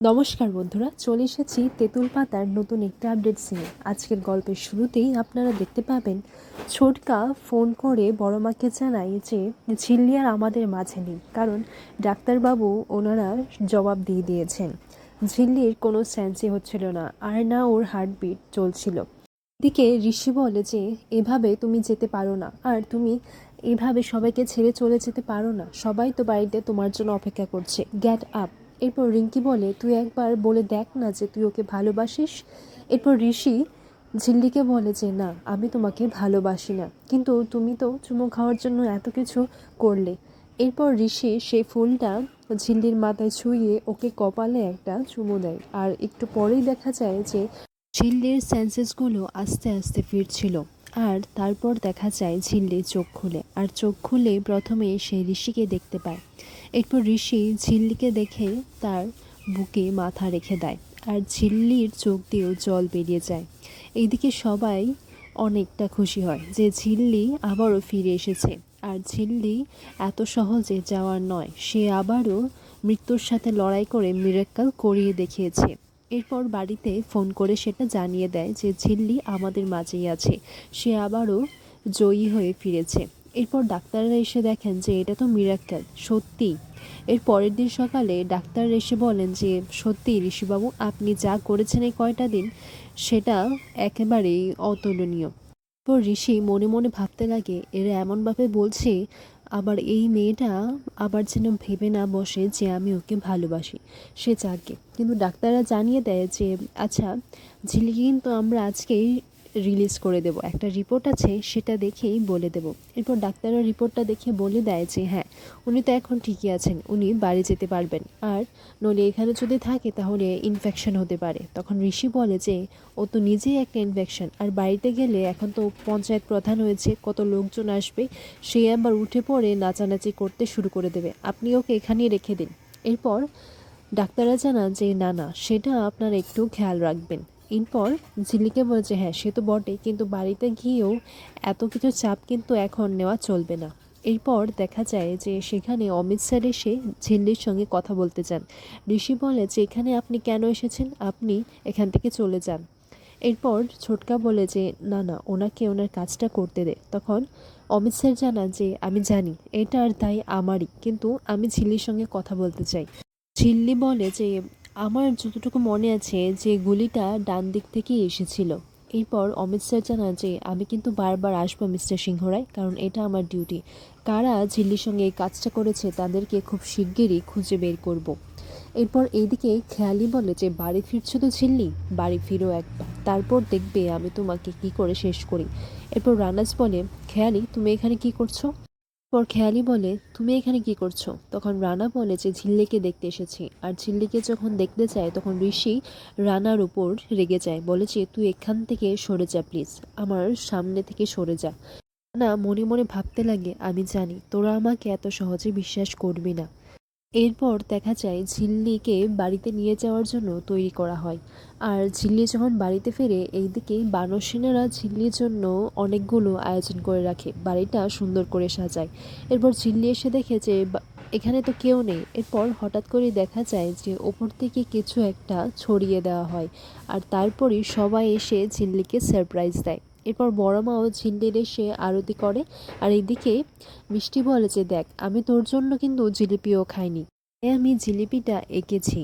নমস্কার বন্ধুরা, চলে এসেছি তেঁতুল পাতার নতুন একটা আপডেটস নিয়ে। আজকের গল্পের শুরুতেই আপনারা দেখতে পাবেন ছোটকা ফোন করে বড় মাকে জানায় যে ঝিল্লি আর আমাদের মাঝে নেই, কারণ ডাক্তারবাবু ওনারা জবাব দিয়ে দিয়েছেন ঝিল্লির কোনো সেন্সই হচ্ছিল না, আর না ওর হার্টবিট চলছিল। এদিকে ঋষি বলে যে এভাবে তুমি যেতে পারো না, আর তুমি এভাবে সবাইকে ছেড়ে চলে যেতে পারো না, সবাই তো বাড়িতে তোমার জন্য অপেক্ষা করছে, গেট আপ। এরপর রিঙ্কি বলে তুই একবার বলে দেখ না যে তুই ওকে ভালোবাসিস। এরপর ঋষি ঝিল্লিকে বলে যে না, আমি তোমাকে ভালোবাসি না, কিন্তু তুমি তো চুমু খাওয়ার জন্য এত কিছু করলে। এরপর ঋষি সেই ফুলটা ঝিল্লির মাথায় ছুঁয়ে ওকে কপালে একটা চুমু দেয়, আর একটু পরেই দেখা যায় যে ঝিল্লির সেন্সেসগুলো আস্তে আস্তে ফিরছিল। আর তারপর দেখা যায় ঝিল্লি চোখ খুলে, আর চোখ খুলে প্রথমে সে ঋষিকে দেখতে পায়। এরপর ঋষি ঝিল্লিকে দেখে তার বুকে মাথা রেখে দেয়, আর ঝিল্লির চোখ দিয়েও জল বেরিয়ে যায়। এইদিকে সবাই অনেকটা খুশি হয় যে ঝিল্লি আবারও ফিরে এসেছে, আর ঝিল্লি এত সহজে যাওয়ার নয়, সে আবারও মৃত্যুর সাথে লড়াই করে মিরাক্কেল করিয়ে দেখিয়েছে। এরপর বাড়িতে ফোন করে সেটা জানিয়ে দেয় যে ঝিল্লি আমাদের মাঝেই আছে, সে আবারও জয়ী হয়ে ফিরেছে। এরপর ডাক্তাররা এসে দেখেন যে এটা তো মিরাক্কেল, সত্যি। এর পরের দিন সকালে ডাক্তার এসে বলেন যে সত্যি ঋষিবাবু, আপনি যা করেছেন এই কয়টা দিন সেটা একেবারেই অতুলনীয়। এরপর ঋষি মনে মনে ভাবতে লাগে এরা এমনভাবে বলছে, আবার এই মেয়েটা আবার যেন ভেবে না বসে যে আমি ওকে ভালোবাসি, সে চাকে। কিন্তু ডাক্তাররা জানিয়ে দেয় যে আচ্ছা, ঝিলিকে কিন্তু আমরা আজকেই রিলিজ করে দেব, একটা রিপোর্ট আছে সেটা দেখেই বলে দেব। এরপর ডাক্তাররা রিপোর্টটা দেখে বলে দেয় যে হ্যাঁ, উনি তো এখন ঠিকই আছেন, উনি বাড়ি যেতে পারবেন, আর নইলে এখানে যদি থাকে তাহলে ইনফেকশন হতে পারে। তখন ঋষি বলে যে ও তো নিজেই একটা ইনফেকশন, আর বাড়িতে গেলে এখন তো পঞ্চায়েত প্রধান হয়েছে, কত লোকজন আসবে, সে আবার উঠে পড়ে নাচানাচি করতে শুরু করে দেবে, আপনি ওকে এখানেই রেখে দিন। এরপর ডাক্তাররা জানান যে না না, সেটা আপনারা একটু খেয়াল রাখবেন। এরপর ঝিল্লিকে বলেছে হ্যাঁ সে তো বটে, কিন্তু বাড়িতে গিয়েও এত কিছু চাপ কিন্তু এখন নেওয়া চলবে না। এরপর দেখা যায় যে সেখানে অমিত স্যার এসে ঝিল্লির সঙ্গে কথা বলতে চান। ঋষি বলে যে এখানে আপনি কেন এসেছেন, আপনি এখান থেকে চলে যান। এরপর ছোটকা বলে যে না না, ওনাকে ওনার কাজটা করতে দে। তখন অমিত স্যার জানান যে আমি জানি এটা আর তাই আমারই, কিন্তু আমি ঝিল্লির সঙ্গে কথা বলতে চাই। ঝিল্লি বলে যে আমার যতটুকু মনে আছে যে গুলিটা ডান দিক থেকেই এসেছিল। এরপর অমিত স্যার জানান যে আমি কিন্তু বারবার আসবো মিস্টার সিংহ রায়, কারণ এটা আমার ডিউটি। কারা ঝিল্লির সঙ্গে এই কাজটা করেছে তাদেরকে খুব শিগগিরই খুঁজে বের করব। এরপর এইদিকে খেয়ালি বলে যে বাড়ি ফিরছো তো ঝিল্লি, বাড়ি ফিরো একবার, তারপর দেখবে আমি তোমাকে কি করে শেষ করি। এরপর রানাস বলে খেয়ালি তুমি এখানে কি করছো। পর খেয়ালি বলে তুমি এখানে কি করছো। তখন রানা বলে যে ঝিল্লিকে দেখতে এসেছি। আর ঝিল্লিকে যখন দেখতে চায় তখন ঋষি রানার উপর রেগে যায়, বলে যে তুই এখান থেকে সরে যা প্লিজ, আমার সামনে থেকে সরে যা। রানা মনে মনে ভাবতে লাগে আমি জানি তোরা আমাকে এত সহজে বিশ্বাস করবি না। এরপর দেখা যায় ঝিল্লিকে বাড়িতে নিয়ে যাওয়ার জন্য তৈরি করা হয়। আর ঝিল্লি যখন বাড়িতে ফেরে এইদিকে বানর সেনারা ঝিল্লির জন্য অনেকগুলো আয়োজন করে রাখে, বাড়িটা সুন্দর করে সাজায়। এরপর ঝিল্লি এসে দেখে যে এখানে তো কেউ নেই। এরপর হঠাৎ করে দেখা যায় যে ওপর থেকে কিছু একটা ছড়িয়ে দেওয়া হয়, আর তারপরই সবাই এসে ঝিল্লিকে সারপ্রাইজ দেয়। এরপর বড় মাও ঝিল্লির এসে আরতি করে। আর এইদিকে মিষ্টি বলে যে দেখ, আমি তোর জন্য কিন্তু জিলিপিও খাইনি, আমি জিলিপিটা এঁকেছি।